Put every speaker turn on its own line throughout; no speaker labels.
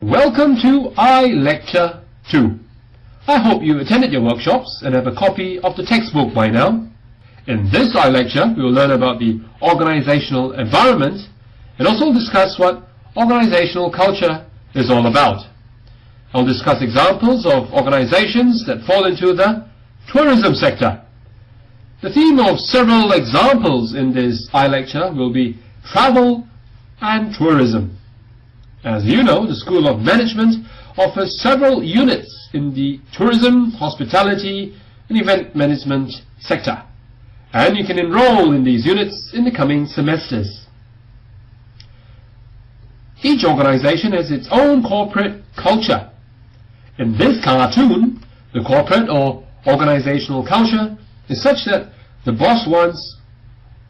Welcome to ilecture 2. I hope you attended your workshops and have a copy of the textbook by now. In this ilecture, we will learn about the organizational environment and also discuss what organizational culture is all about. I'll discuss examples of organizations that fall into the tourism sector. The theme of several examples in this ilecture will be travel and tourism. As you know, the School of Management offers several units in the tourism, hospitality and event management sector, and you can enroll in these units in the coming semesters. Each organization has its own corporate culture. In this cartoon, the corporate or organizational culture is such that the boss wants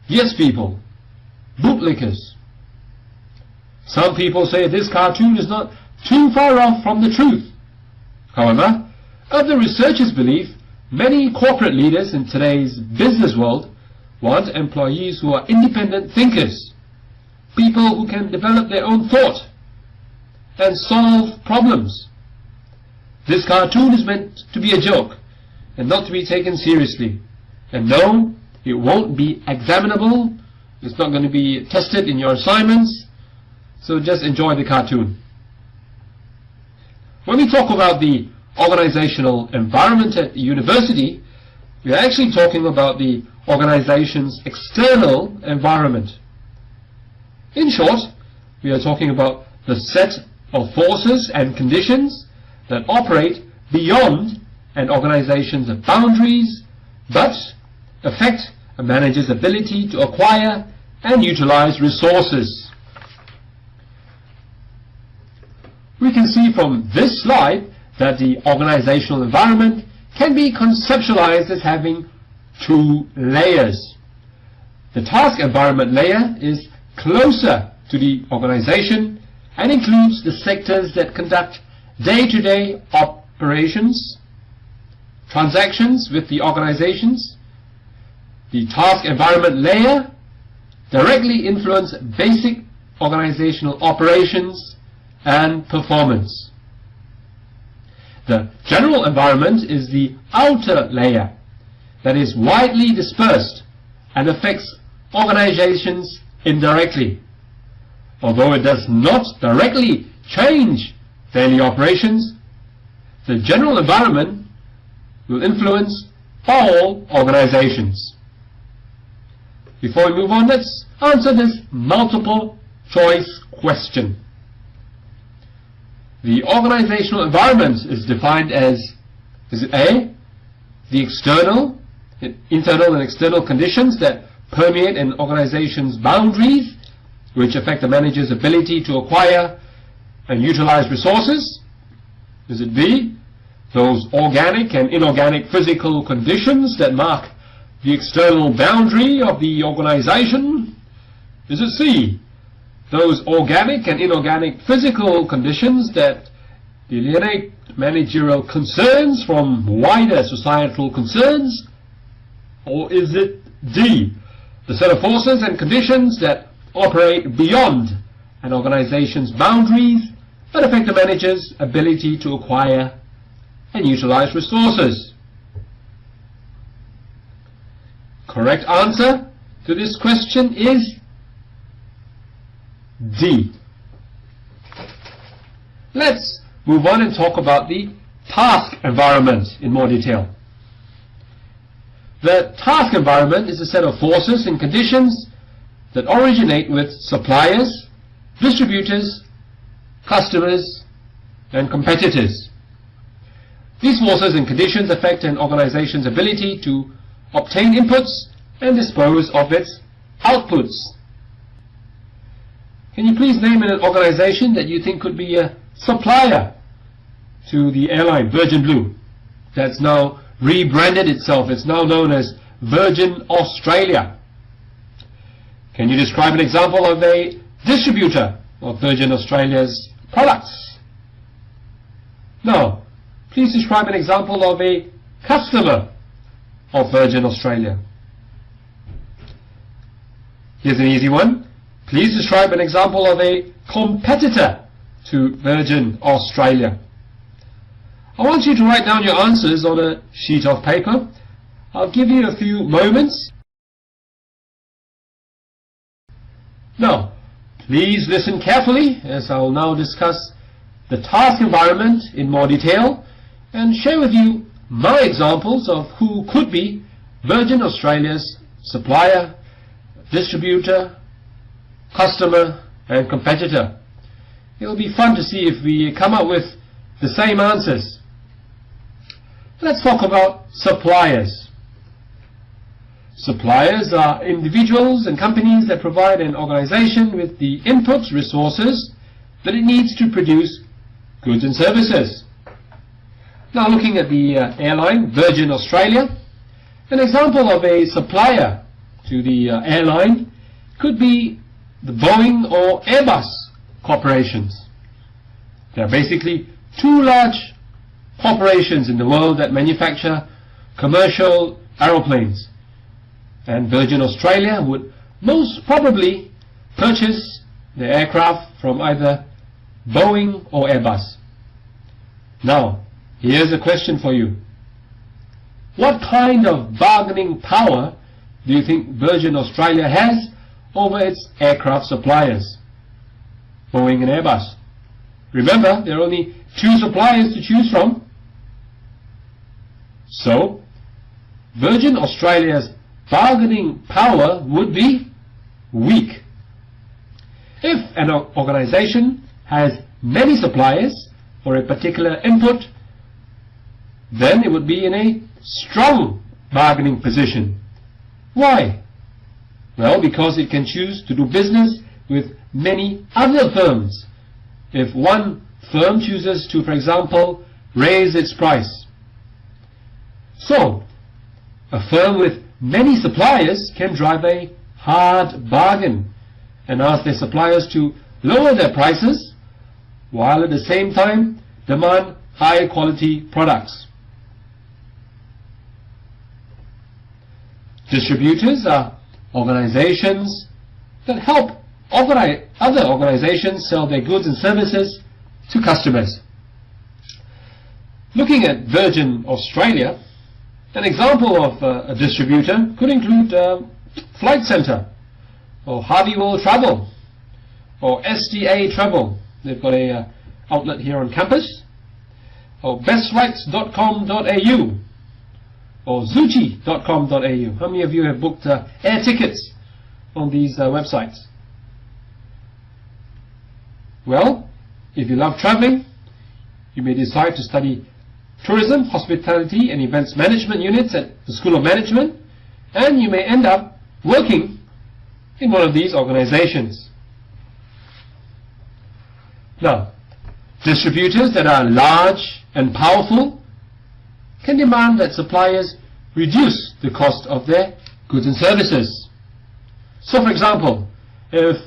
yes people, bootlickers. Some people say this cartoon is not too far off from the truth. However, of the researchers' belief, many corporate leaders in today's business world want employees who are independent thinkers, people who can develop their own thought and solve problems. This cartoon is meant to be a joke and not to be taken seriously. And no, it won't be examinable. It's not going to be tested in your assignments. So just enjoy the cartoon. When we talk about the organizational environment at the university, we are actually talking about the organization's external environment. In short, we are talking about the set of forces and conditions that operate beyond an organization's boundaries, but affect a manager's ability to acquire and utilize resources. We can see from this slide that the organizational environment can be conceptualized as having two layers. The task environment layer is closer to the organization and includes the sectors that conduct day-to-day operations, transactions with the organizations. The task environment layer directly influences basic organizational operations and performance. The general environment is the outer layer that is widely dispersed and affects organizations indirectly. Although it does not directly change daily operations, the general environment will influence all organizations. Before we move on, let's answer this multiple choice question. The organizational environment is defined as, is it A, the internal and external conditions that permeate an organization's boundaries, which affect the manager's ability to acquire and utilize resources? Is it B, those organic and inorganic physical conditions that mark the external boundary of the organization? Is it C, those organic and inorganic physical conditions that delineate managerial concerns from wider societal concerns? Or is it D, the set of forces and conditions that operate beyond an organization's boundaries but affect the manager's ability to acquire and utilize resources? Correct answer to this question is D. Let's move on and talk about the task environment in more detail. The task environment is a set of forces and conditions that originate with suppliers, distributors, customers, and competitors. These forces and conditions affect an organization's ability to obtain inputs and dispose of its outputs. Can you please name an organization that you think could be a supplier to the airline Virgin Blue that's now rebranded itself? It's now known as Virgin Australia. Can you describe an example of a distributor of Virgin Australia's products? No. Please describe an example of a customer of Virgin Australia. Here's an easy one. Please describe an example of a competitor to Virgin Australia? I want you to write down your answers on a sheet of paper. I'll give you a few moments. Now, please listen carefully as I will now discuss the task environment in more detail and share with you my examples of who could be Virgin Australia's supplier, distributor, customer and competitor. It will be fun to see if we come up with the same answers. Let's talk about suppliers. Suppliers are individuals and companies that provide an organization with the input resources that it needs to produce goods and services. Now looking at the airline Virgin Australia, an example of a supplier to the airline could be the Boeing or Airbus corporations. There are basically two large corporations in the world that manufacture commercial aeroplanes, and Virgin Australia would most probably purchase the aircraft from either Boeing or Airbus. Now, here's a question for you. What kind of bargaining power do you think Virgin Australia has over its aircraft suppliers, Boeing and Airbus? Remember, there are only two suppliers to choose from. So, Virgin Australia's bargaining power would be weak. If an organization has many suppliers for a particular input, then it would be in a strong bargaining position. Why? Well, because it can choose to do business with many other firms. If one firm chooses to, for example, raise its price. So, a firm with many suppliers can drive a hard bargain and ask their suppliers to lower their prices while at the same time demand high quality products. Distributors are organizations that help other organizations sell their goods and services to customers. Looking at Virgin Australia, an example of a distributor could include Flight Centre, or Harvey World Travel, or SDA Travel. They've got a outlet here on campus, or bestflights.com.au, or zuchi.com.au. How many of you have booked air tickets on these websites? Well, if you love traveling, you may decide to study tourism, hospitality and events management units at the School of Management, and you may end up working in one of these organizations. Now, distributors that are large and powerful can demand that suppliers reduce the cost of their goods and services. So, for example, if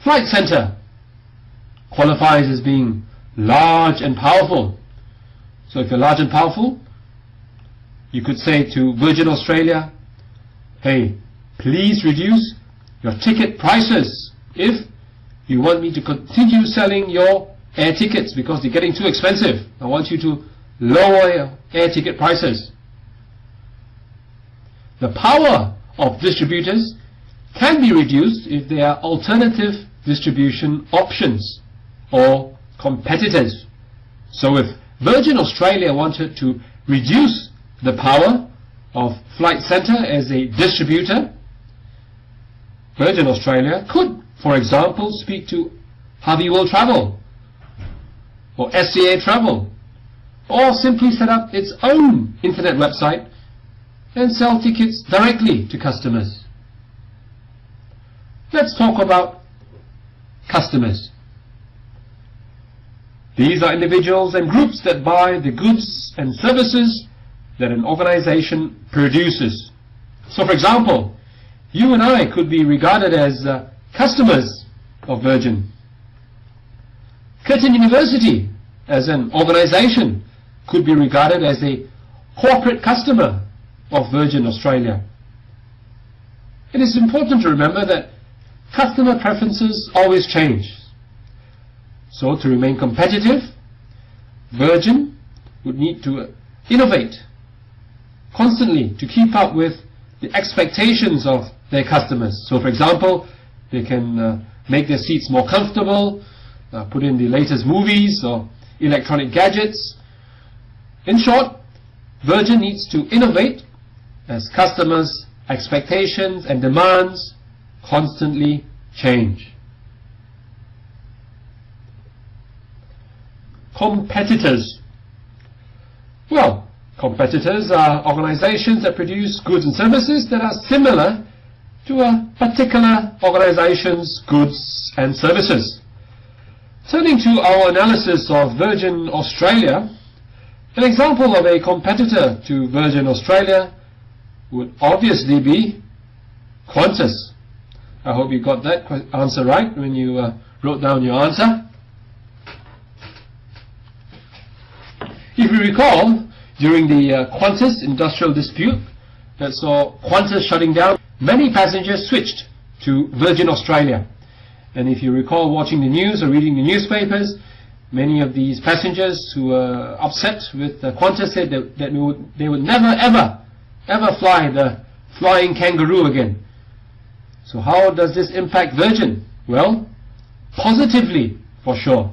Flight Centre qualifies as being large and powerful, so if you're large and powerful, you could say to Virgin Australia, hey, please reduce your ticket prices if you want me to continue selling your air tickets because they're getting too expensive. I want you to lower your air ticket prices. The power of distributors can be reduced if there are alternative distribution options or competitors. So if Virgin Australia wanted to reduce the power of Flight Centre as a distributor, Virgin Australia could, for example, speak to Harvey World Travel or SCA Travel, or simply set up its own internet website and sell tickets directly to customers. Let's talk about customers. These are individuals and groups that buy the goods and services that an organization produces. So, for example, you and I could be regarded as customers of Virgin. Curtin University, as an organization, could be regarded as a corporate customer of Virgin Australia. It is important to remember that customer preferences always change. So to remain competitive, Virgin would need to innovate constantly to keep up with the expectations of their customers. So for example, they can make their seats more comfortable, put in the latest movies or electronic gadgets. In short, Virgin needs to innovate as customers' expectations and demands constantly change. Competitors. Well, competitors are organizations that produce goods and services that are similar to a particular organization's goods and services. Turning to our analysis of Virgin Australia, an example of a competitor to Virgin Australia would obviously be Qantas. I hope you got that answer right when you wrote down your answer. If you recall, during the Qantas industrial dispute that saw Qantas shutting down, many passengers switched to Virgin Australia. And if you recall watching the news or reading the newspapers, many of these passengers who were upset with Qantas said that they would never ever fly the flying kangaroo again. So how does this impact Virgin? Well, positively for sure.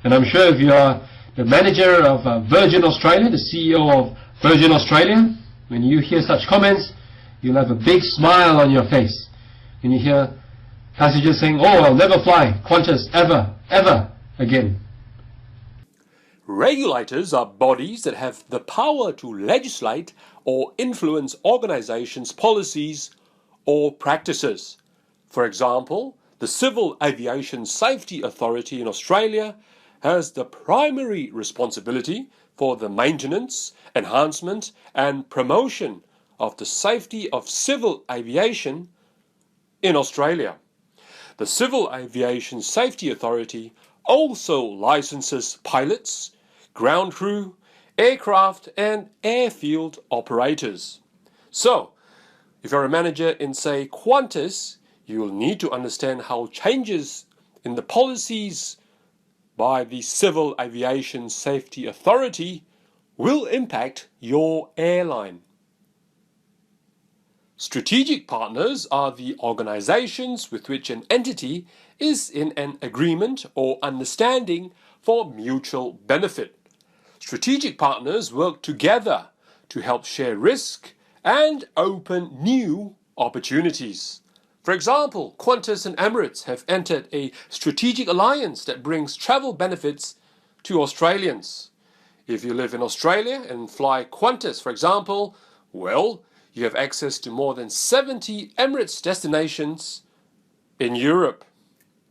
And I'm sure if you are the manager of Virgin Australia, the CEO of Virgin Australia, when you hear such comments, you'll have a big smile on your face. When you hear passengers saying, "Oh, I'll never fly Qantas ever again."
Regulators are bodies that have the power to legislate or influence organizations' policies or practices. For example, the Civil Aviation Safety Authority in Australia has the primary responsibility for the maintenance, enhancement and promotion of the safety of civil aviation in Australia. The Civil Aviation Safety Authority also licenses pilots, ground crew, aircraft and airfield operators. So, if you're a manager in, say, Qantas, you'll need to understand how changes in the policies by the Civil Aviation Safety Authority will impact your airline. Strategic partners are the organizations with which an entity is in an agreement or understanding for mutual benefit. Strategic partners work together to help share risk and open new opportunities. For example, Qantas and Emirates have entered a strategic alliance that brings travel benefits to Australians. If you live in Australia and fly Qantas, for example, well, you have access to more than 70 Emirates destinations in Europe.